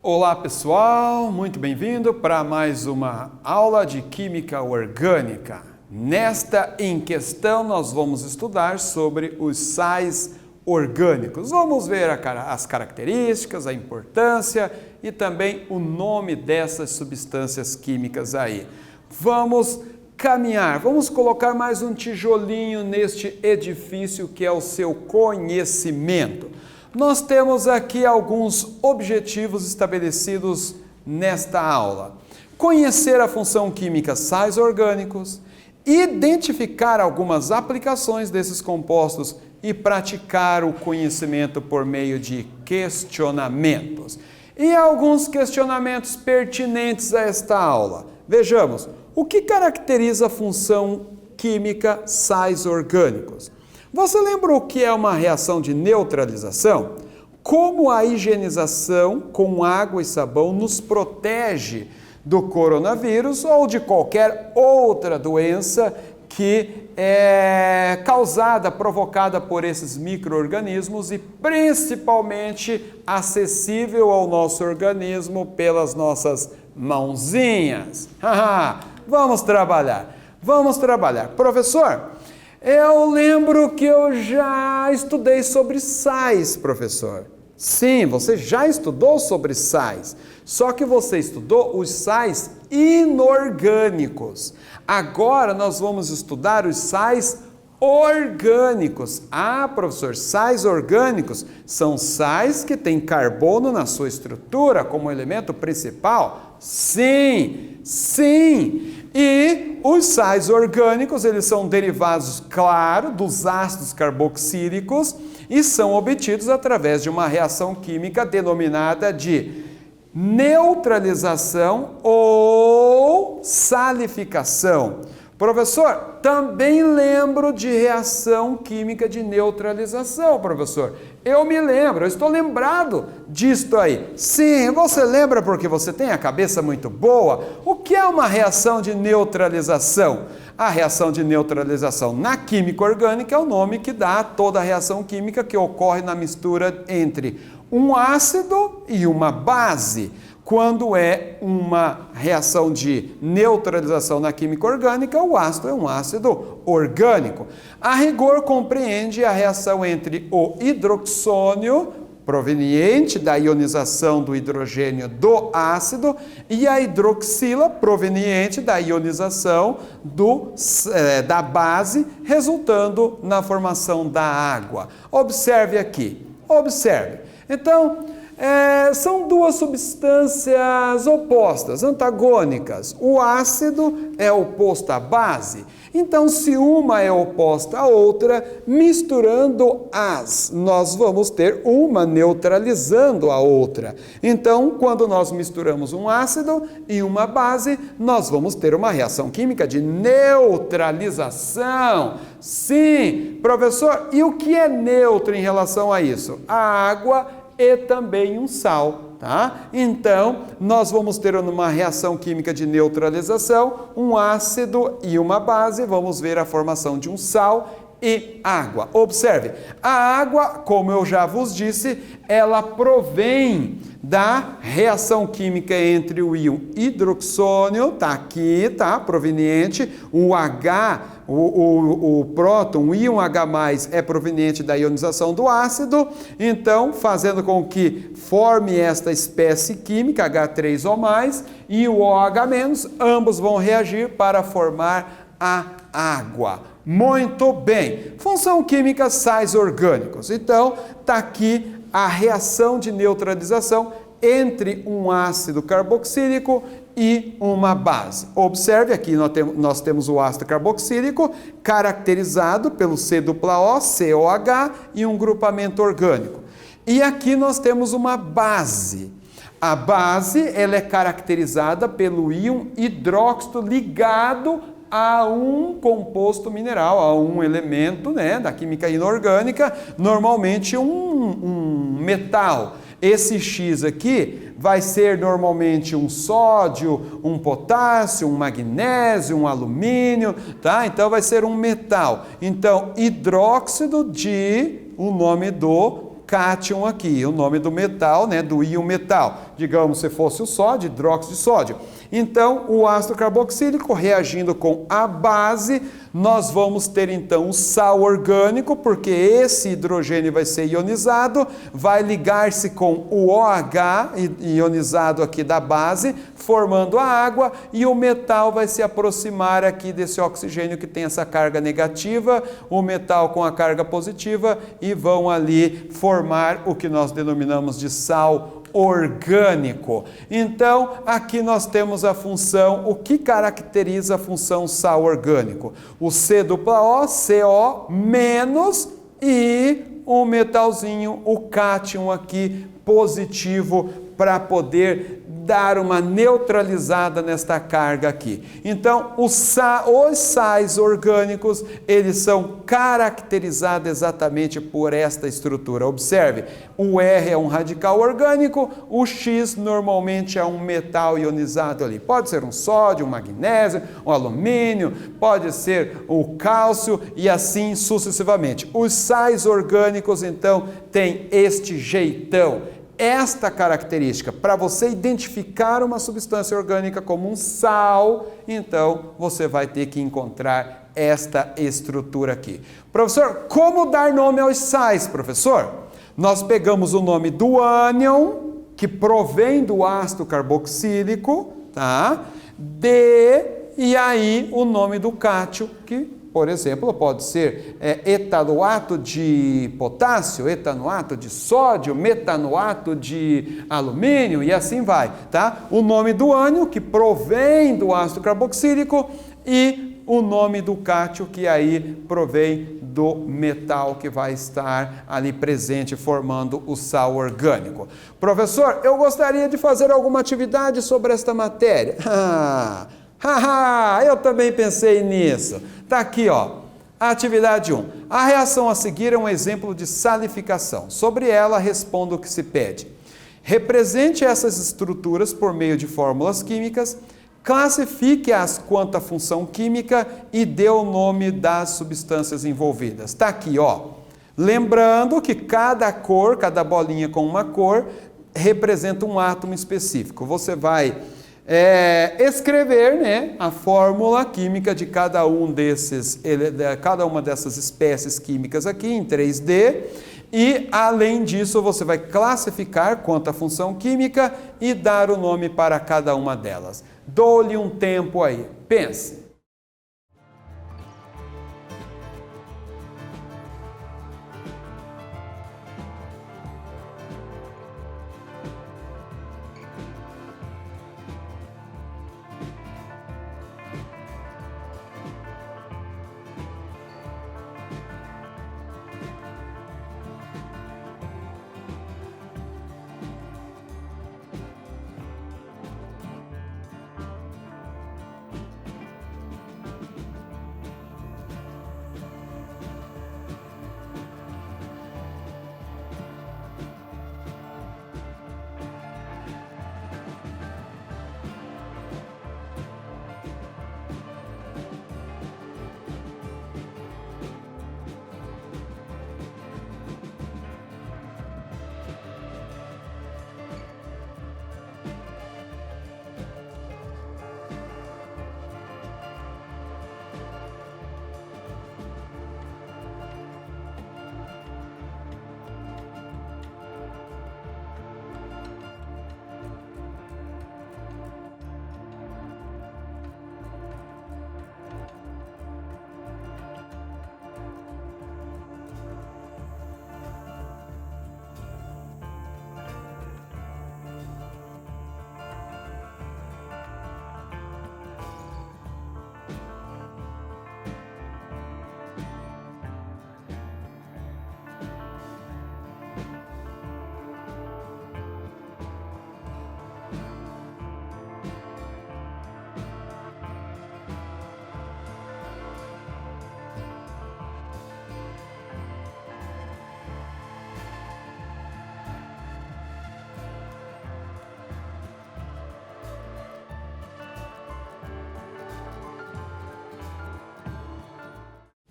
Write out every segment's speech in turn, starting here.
Olá pessoal, muito bem-vindo para mais uma aula de Química Orgânica. Nesta em questão nós vamos estudar sobre os sais orgânicos. Vamos ver as características, a importância e também o nome dessas substâncias químicas aí. Vamos caminhar, vamos colocar mais um tijolinho neste edifício que é o seu conhecimento. Nós temos aqui alguns objetivos estabelecidos nesta aula. Conhecer a função química sais orgânicos, identificar algumas aplicações desses compostos e praticar o conhecimento por meio de questionamentos. E alguns questionamentos pertinentes a esta aula. Vejamos, o que caracteriza a função química sais orgânicos? Você lembra o que é uma reação de neutralização? Como a higienização com água e sabão nos protege do coronavírus ou de qualquer outra doença que é causada, provocada por esses micro-organismos e principalmente acessível ao nosso organismo pelas nossas mãozinhas. Vamos trabalhar. Professor, eu lembro que eu já estudei sobre sais, professor. Sim, você já estudou sobre sais, só que você estudou os sais inorgânicos. Agora nós vamos estudar os sais orgânicos. Ah, professor, sais orgânicos são sais que têm carbono na sua estrutura como elemento principal? Sim. E os sais orgânicos, eles são derivados, claro, dos ácidos carboxílicos e são obtidos através de uma reação química denominada de neutralização ou salificação. Professor, também lembro de reação química de neutralização, professor. Eu me lembro, eu estou lembrado disto aí. Sim, você lembra porque você tem a cabeça muito boa. O que é uma reação de neutralização? A reação de neutralização na química orgânica é o nome que dá a toda a reação química que ocorre na mistura entre um ácido e uma base. Quando é uma reação de neutralização na química orgânica, o ácido é um ácido orgânico. A rigor compreende a reação entre o hidroxônio, proveniente da ionização do hidrogênio do ácido, e a hidroxila, proveniente da ionização da base, resultando na formação da água. Observe aqui, Então, são duas substâncias opostas, antagônicas. O ácido é oposto à base. Então, se uma é oposta à outra, misturando nós vamos ter uma neutralizando a outra. Então, quando nós misturamos um ácido e uma base, nós vamos ter uma reação química de neutralização. Sim, professor, e o que é neutro em relação a isso? A água e também um sal, tá? Então, nós vamos ter uma reação química de neutralização, um ácido e uma base, vamos ver a formação de um sal e água. Observe, a água, como eu já vos disse, ela provém da reação química entre o íon hidroxônio, tá aqui, tá? Proveniente, o próton, o íon H+, é proveniente da ionização do ácido, então, fazendo com que forme esta espécie química, H3O+, e o OH-, ambos vão reagir para formar a água. Muito bem. Função química sais orgânicos. Então, está aqui a reação de neutralização entre um ácido carboxílico e uma base. Observe aqui, nós temos o ácido carboxílico caracterizado pelo C-O, COH e um grupamento orgânico. E aqui nós temos uma base. A base ela é caracterizada pelo íon hidróxido ligado a um composto mineral, a um elemento, né, da química inorgânica, normalmente um metal. Esse X aqui vai ser normalmente um sódio, um potássio, um magnésio, um alumínio, tá? Então vai ser um metal. Então, hidróxido de, o nome do cátion aqui, o nome do metal, né, do íon metal. digamos se fosse o sódio, hidróxido de sódio. Então, o ácido carboxílico reagindo com a base, nós vamos ter então o sal orgânico, porque esse hidrogênio vai ser ionizado, vai ligar-se com o OH ionizado aqui da base, formando a água, e o metal vai se aproximar aqui desse oxigênio que tem essa carga negativa, o metal com a carga positiva, e vão ali formar o que nós denominamos de sal orgânico. Então, aqui nós temos a função, o que caracteriza a função sal orgânico? O C-O, CO menos e um metalzinho, o cátion aqui positivo, para poder dar uma neutralizada nesta carga aqui. Então, os sais orgânicos, eles são caracterizados exatamente por esta estrutura. Observe, o R é um radical orgânico, o X normalmente é um metal ionizado ali. Pode ser um sódio, um magnésio, um alumínio, pode ser o cálcio e assim sucessivamente. Os sais orgânicos, então, têm este jeitão. Esta característica, para você identificar uma substância orgânica como um sal, então você vai ter que encontrar esta estrutura aqui. Professor, como dar nome aos sais, professor? Nós pegamos o nome do ânion, que provém do ácido carboxílico, tá? E aí o nome do cátion, que por exemplo, pode ser etanoato de potássio, etanoato de sódio, metanoato de alumínio e assim vai, tá? O nome do ânion, que provém do ácido carboxílico, e o nome do cátion, que aí provém do metal que vai estar ali presente formando o sal orgânico. Professor, eu gostaria de fazer alguma atividade sobre esta matéria. Eu também pensei nisso. Está aqui, ó, a atividade 1. A reação a seguir é um exemplo de salificação. Sobre ela, responda o que se pede. Represente essas estruturas por meio de fórmulas químicas, classifique-as quanto à função química e dê o nome das substâncias envolvidas. Está aqui, ó. Lembrando que cada cor, cada bolinha com uma cor, representa um átomo específico. Você vai escrever, né, a fórmula química de cada uma dessas espécies químicas aqui em 3D, e além disso você vai classificar quanto à função química e dar o nome para cada uma delas. Dou-lhe um tempo aí, pense.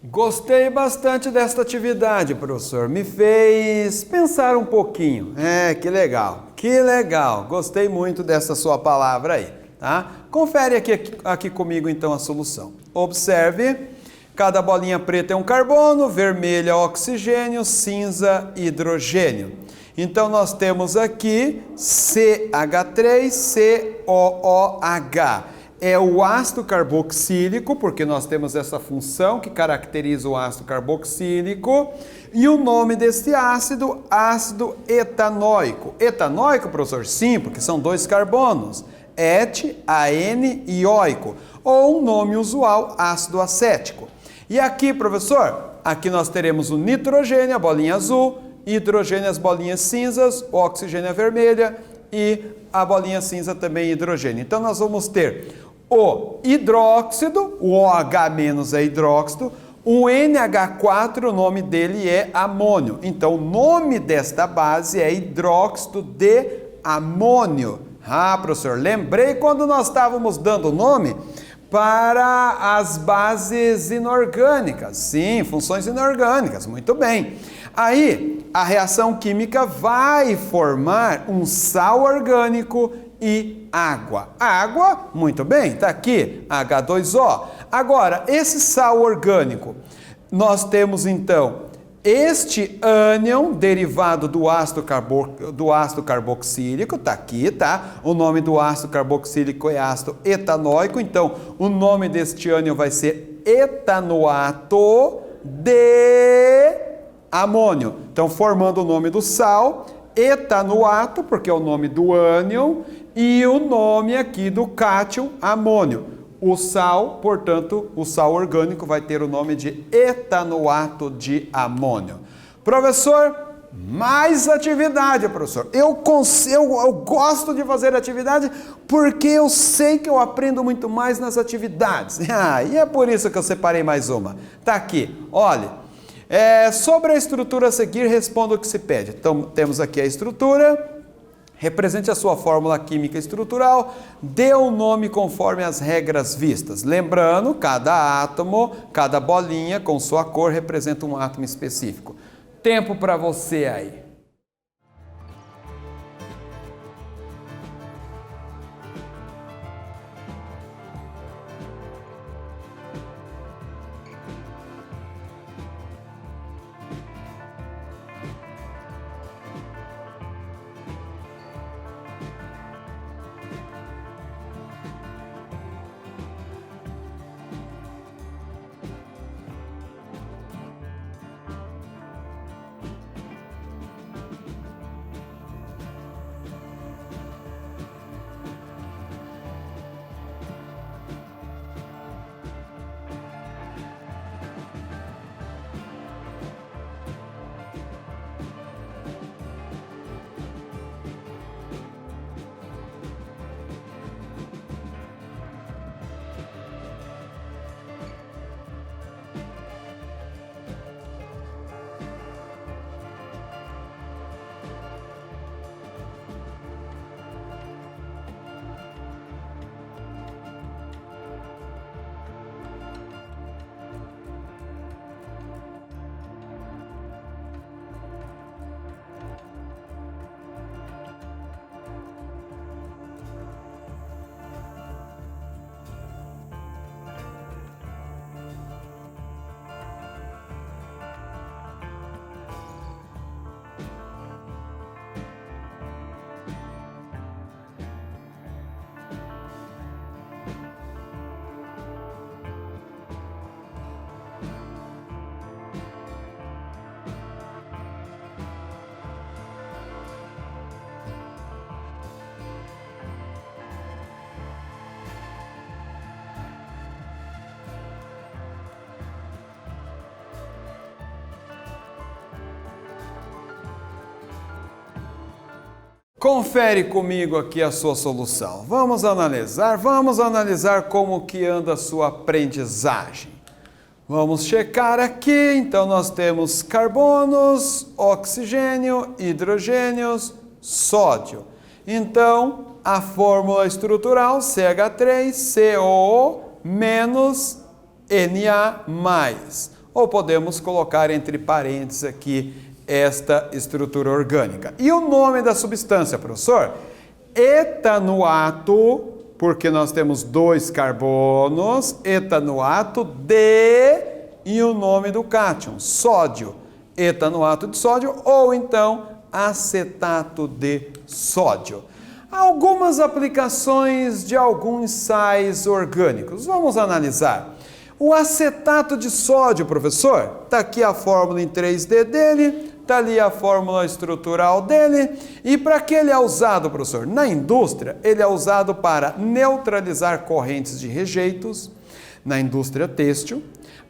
Gostei bastante desta atividade, professor. Me fez pensar um pouquinho. Que legal. Que legal, gostei muito dessa sua palavra aí, tá? Confere aqui comigo então a solução. Observe, cada bolinha preta é um carbono, vermelha oxigênio, cinza hidrogênio. Então nós temos aqui CH3COOH. É o ácido carboxílico, porque nós temos essa função que caracteriza o ácido carboxílico. E o nome desse ácido, ácido etanóico. Etanóico, professor? Sim, porque são dois carbonos. Et-AN e óico. Ou um nome usual, ácido acético. E aqui, professor, aqui nós teremos o nitrogênio, a bolinha azul, hidrogênio, as bolinhas cinzas, o oxigênio a vermelha e a bolinha cinza também hidrogênio. Então nós vamos ter o hidróxido, o OH- é hidróxido, o NH4, o nome dele é amônio. Então o nome desta base é hidróxido de amônio. Ah, professor, lembrei quando nós estávamos dando nome para as bases inorgânicas. Sim, funções inorgânicas, muito bem. Aí, a reação química vai formar um sal orgânico e água. Água, muito bem, está aqui, H2O. Agora, esse sal orgânico, nós temos então este ânion derivado do ácido carboxílico, está aqui, tá? O nome do ácido carboxílico é ácido etanóico, então o nome deste ânion vai ser etanoato de amônio. Então, formando o nome do sal, etanoato, porque é o nome do ânion, e o nome aqui do cátion, amônio. O sal, portanto, o sal orgânico vai ter o nome de etanoato de amônio. Professor, mais atividade, professor. Eu gosto de fazer atividade porque eu sei que eu aprendo muito mais nas atividades. E é por isso que eu separei mais uma. Tá aqui, olha. Sobre a estrutura a seguir, responda o que se pede. Então, temos aqui a estrutura. Represente a sua fórmula química estrutural, dê o nome conforme as regras vistas. Lembrando, cada átomo, cada bolinha com sua cor representa um átomo específico. Tempo para você aí. Confere comigo aqui a sua solução. Vamos analisar como que anda a sua aprendizagem. Vamos checar aqui, então nós temos carbonos, oxigênio, hidrogênios, sódio. Então, a fórmula estrutural CH3COO menos Na+. Ou podemos colocar entre parênteses aqui esta estrutura orgânica. E o nome da substância, professor? Etanoato, porque nós temos 2 carbonos, etanoato de, e o nome do cátion, sódio. Etanoato de sódio ou então acetato de sódio. Algumas aplicações de alguns sais orgânicos. Vamos analisar. O acetato de sódio, professor, está aqui a fórmula em 3D dele, está ali a fórmula estrutural dele. E para que ele é usado, professor? Na indústria, ele é usado para neutralizar correntes de rejeitos, na indústria têxtil,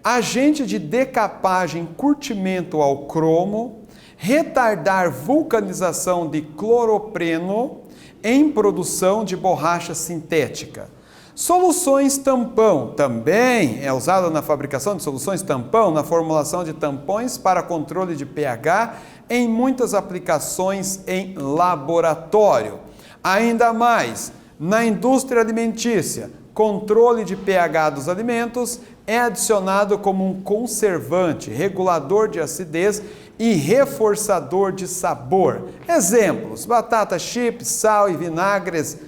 agente de decapagem, curtimento ao cromo, retardar vulcanização de cloropreno em produção de borracha sintética. Soluções tampão, também é usado na fabricação de soluções tampão, na formulação de tampões para controle de pH, em muitas aplicações em laboratório. Ainda mais, na indústria alimentícia, controle de pH dos alimentos é adicionado como um conservante, regulador de acidez e reforçador de sabor. Exemplos: batata chips, sal e vinagres,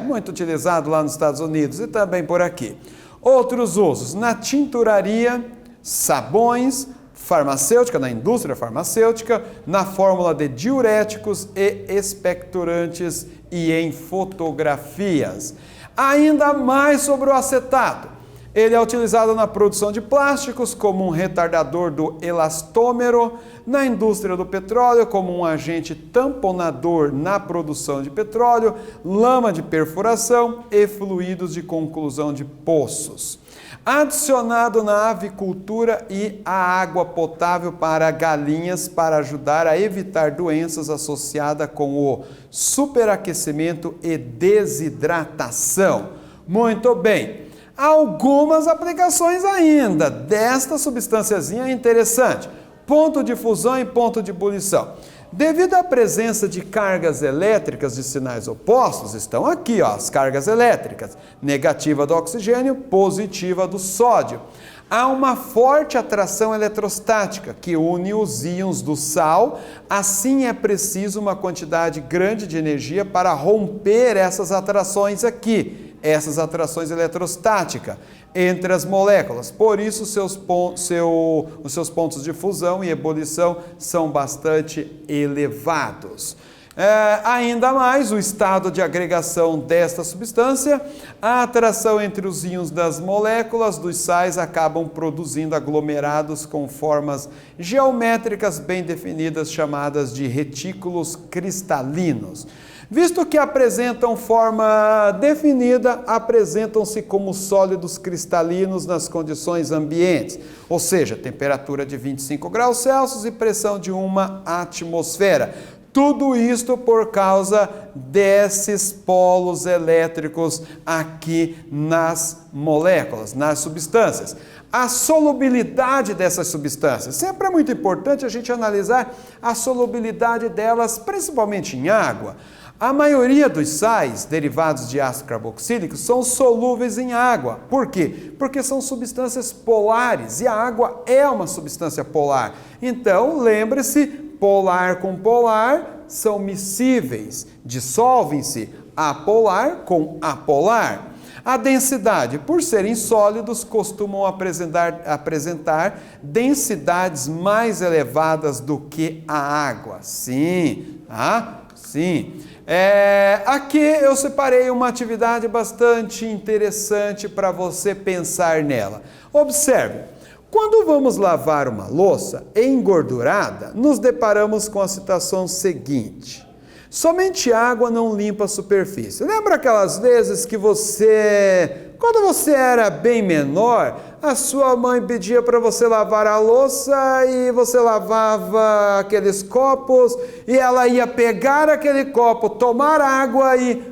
muito utilizado lá nos Estados Unidos e também por aqui. Outros usos: na tinturaria, sabões, farmacêutica, na indústria farmacêutica, na fórmula de diuréticos e expectorantes e em fotografias. Ainda mais sobre o acetato. Ele é utilizado na produção de plásticos como um retardador do elastômero, na indústria do petróleo como um agente tamponador na produção de petróleo, lama de perfuração e fluidos de conclusão de poços. Adicionado na avicultura e a água potável para galinhas para ajudar a evitar doenças associadas com o superaquecimento e desidratação. Muito bem. Algumas aplicações ainda desta substânciazinha interessante. Ponto de fusão e ponto de ebulição. Devido à presença de cargas elétricas de sinais opostos, estão aqui as cargas elétricas, negativa do oxigênio, positiva do sódio. Há uma forte atração eletrostática que une os íons do sal, assim é preciso uma quantidade grande de energia para romper essas atrações aqui. Essas atrações eletrostáticas entre as moléculas. Por isso, os seus pontos de fusão e ebulição são bastante elevados. Ainda mais, o estado de agregação desta substância, a atração entre os íons das moléculas dos sais acabam produzindo aglomerados com formas geométricas bem definidas, chamadas de retículos cristalinos. Visto que apresentam forma definida, apresentam-se como sólidos cristalinos nas condições ambientes, ou seja, temperatura de 25 graus Celsius e pressão de 1 atmosfera. Tudo isto por causa desses polos elétricos aqui nas moléculas, nas substâncias. A solubilidade dessas substâncias. Sempre é muito importante a gente analisar a solubilidade delas, principalmente em água. A maioria dos sais derivados de ácido carboxílico são solúveis em água. Por quê? Porque são substâncias polares e a água é uma substância polar. Então, lembre-se, polar com polar são miscíveis, dissolvem-se apolar com apolar. A densidade, por serem sólidos, costumam apresentar densidades mais elevadas do que a água. Sim, tá? Sim. Aqui eu separei uma atividade bastante interessante para você pensar nela. Observe, quando vamos lavar uma louça engordurada, nos deparamos com a situação seguinte. Somente água não limpa a superfície. Lembra aquelas vezes que quando você era bem menor, a sua mãe pedia para você lavar a louça e você lavava aqueles copos e ela ia pegar aquele copo, tomar água e...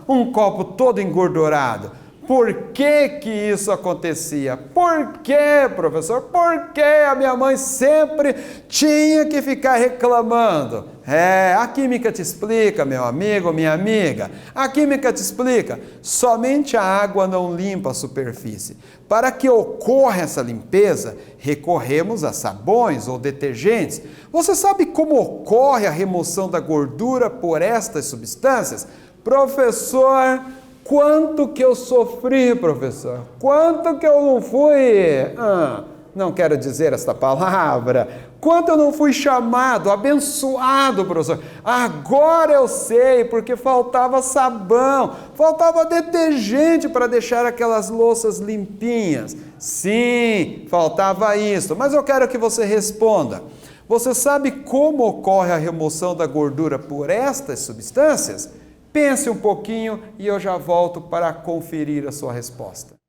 um copo todo engordurado. por que que isso acontecia? Por que, professor? Por que a minha mãe sempre tinha que ficar reclamando? A química te explica, meu amigo, minha amiga. A química te explica. Somente a água não limpa a superfície. Para que ocorra essa limpeza, recorremos a sabões ou detergentes. Você sabe como ocorre a remoção da gordura por estas substâncias? Professor, quanto que eu sofri, professor? Quanto que eu não fui... não quero dizer esta palavra. Quanto eu não fui chamado, abençoado, professor. Agora eu sei, porque faltava sabão, faltava detergente para deixar aquelas louças limpinhas. Sim, faltava isso. Mas eu quero que você responda. Você sabe como ocorre a remoção da gordura por estas substâncias? Pense um pouquinho e eu já volto para conferir a sua resposta.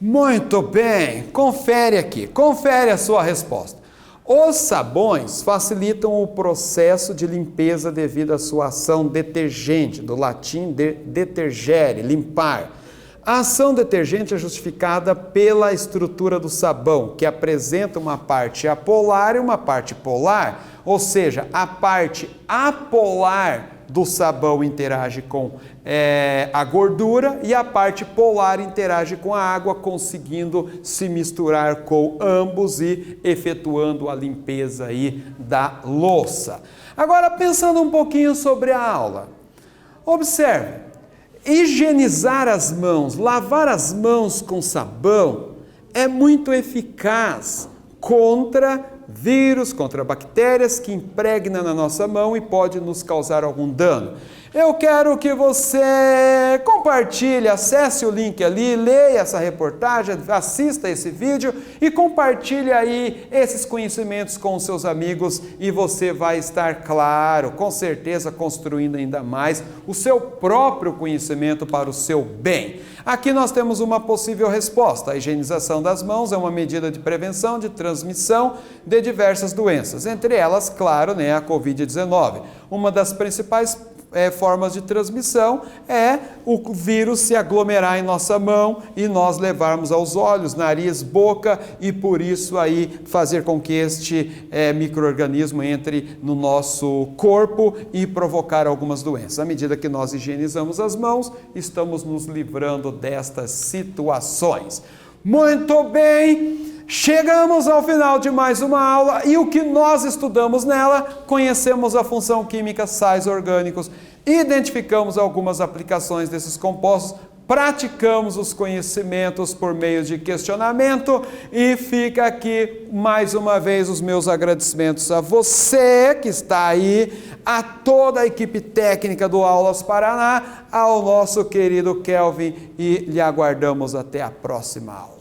Muito bem, confere aqui, confere a sua resposta. Os sabões facilitam o processo de limpeza devido à sua ação detergente, do latim detergere, limpar. A ação detergente é justificada pela estrutura do sabão, que apresenta uma parte apolar e uma parte polar, ou seja, a parte apolar do sabão interage com a gordura e a parte polar interage com a água, conseguindo se misturar com ambos e efetuando a limpeza aí da louça. Agora, pensando um pouquinho sobre a aula, observe, higienizar as mãos, lavar as mãos com sabão é muito eficaz contra vírus, contra bactérias que impregnam na nossa mão e pode nos causar algum dano. Eu quero que você compartilhe, acesse o link ali, leia essa reportagem, assista esse vídeo e compartilhe aí esses conhecimentos com os seus amigos e você vai estar, claro, com certeza construindo ainda mais o seu próprio conhecimento para o seu bem. Aqui nós temos uma possível resposta. A higienização das mãos é uma medida de prevenção de transmissão de diversas doenças, entre elas, claro, a Covid-19. Uma das principais formas de transmissão é o vírus se aglomerar em nossa mão e nós levarmos aos olhos, nariz, boca e por isso aí fazer com que este micro-organismo entre no nosso corpo e provocar algumas doenças. À medida que nós higienizamos as mãos, estamos nos livrando destas situações. Muito bem! Chegamos ao final de mais uma aula e o que nós estudamos nela, conhecemos a função química sais orgânicos, identificamos algumas aplicações desses compostos praticamos os conhecimentos por meio de questionamento, e fica aqui mais uma vez os meus agradecimentos a você que está aí, a toda a equipe técnica do Aulas Paraná, ao nosso querido Kelvin, e lhe aguardamos até a próxima aula.